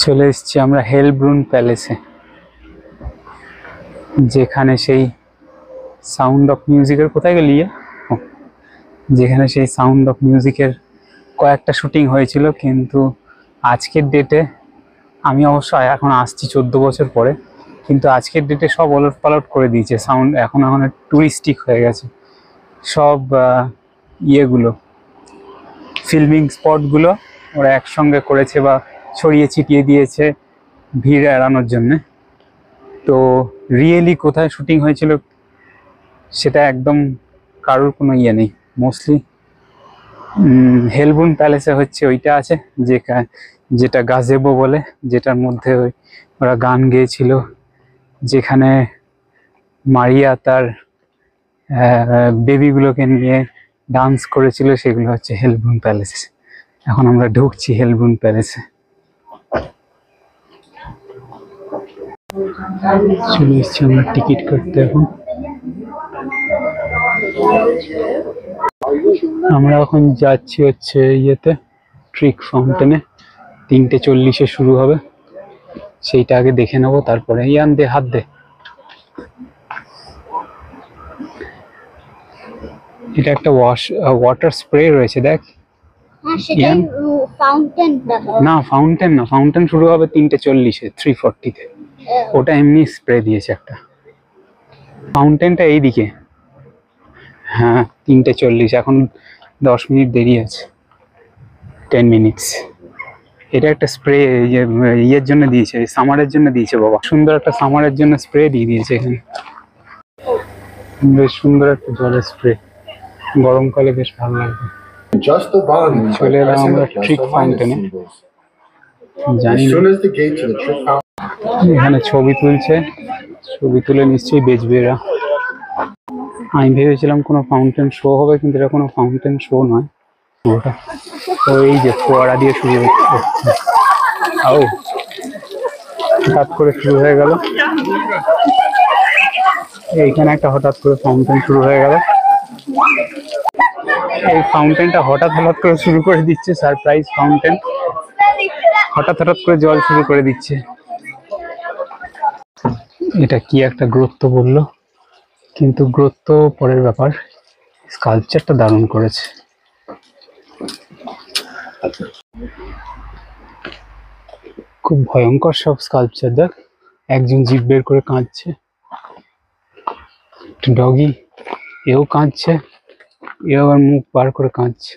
চলে এসেছি আমরা হেলব্রুন প্যালেসে, যেখানে সেই সাউন্ড অফ মিউজিকের কোথায় গেলি যেখানে সেই সাউন্ড অফ মিউজিকের কয়েকটা শুটিং হয়েছিল। কিন্তু আজকের ডেটে আমি অবশ্য এখন আসছি 14 বছর পরে, কিন্তু আজকের ডেটে সব ওলট পালট করে দিয়েছে। সাউন্ড এখন টুরিস্টিক হয়ে গেছে সব। ইয়েগুলো ফিল্মিং স্পটগুলো ওরা একসঙ্গে করেছে বা ছড়িয়ে ছিটিয়ে দিয়েছে ভিড় এড়ানোর জন্যে। তো রিয়েলি কোথায় শুটিং হয়েছিল সেটা একদম কারোর কোনো ইয়ে নেই। মোস্টলি হেলব্রুন প্যালেসে হচ্ছে ওইটা আছে, যেটা গাজেবো বলে, যেটার মধ্যে ওরা গান গেয়েছিল, যেখানে মারিয়া তার বেবিগুলোকে নিয়ে ডান্স করেছিল, সেগুলো হচ্ছে হেলব্রুন প্যালেস। এখন আমরা ঢুকছি হেলব্রুন প্যালেসে। চলে এসছি আমরা টিকিট কাটতে। এখন আমরা এখন যাচ্ছি হচ্ছে ইয়েতে ট্রিক ফাউন্টেনে। 3:40 শুরু হবে, সেইটা আগে দেখে নেবো, তারপরে ইয়ান দে হাত দে। এটা একটা ওয়াটার স্প্রে রয়েছে, দেখ। না ফাউন্টেন না, ফাউন্টেন শুরু হবে 3:40-এ, 3:40-তে। ওটা এমনি স্প্রে দিয়েছে একটা। ফাউন্টেনটা এইদিকে। হ্যাঁ 3:40, এখন 10 মিনিট দেরি আছে, 10 মিনিটস। এটা একটা স্প্রে ইয়ের জন্য দিয়েছে, সামারের জন্য দিয়েছে বাবা। সুন্দর একটা সামারের জন্য স্প্রে দিয়ে দিয়েছে এখানে। বেশ সুন্দর একটা জলের স্প্রে, গরমকালে বেশ ভালো লাগবে। চলে এলাম আমরা ট্রিক ফাউন্টেনে। জানি এখানে ছবি তুলছে, ছবি তুলে নিশ্চয়ই বেচবে এরা। আমি ভেবেছিলাম কোনো ফাউন্টেন শো হবে, কিন্তু এটা কোনো ফাউন্টেন শো নয়। ওটা ওই যে ফোয়ারা দিয়ে শুরু হচ্ছে, হঠাৎ করে শুরু হয়ে গেল। এইখানে একটা হঠাৎ করে ফাউন্টেন শুরু হয়ে গেল। এই ফাউন্টেনটা হঠাৎ করে শুরু করে দিচ্ছে, সারপ্রাইজ ফাউন্টেন। হঠাৎ করে জল শুরু করে দিচ্ছে। এটা কি একটা গ্রোথ বললো, কিন্তু গ্রোথ পরের ব্যাপার। স্কাল্পচারটা দারুণ করেছে। খুব ভয়ঙ্কর সব স্কাল্পচার। দেখ, একজন জিভ বের করে কাঁদছে, ডগি এও কাঁদছে, এও আবার মুখ বার করে কাঁদছে।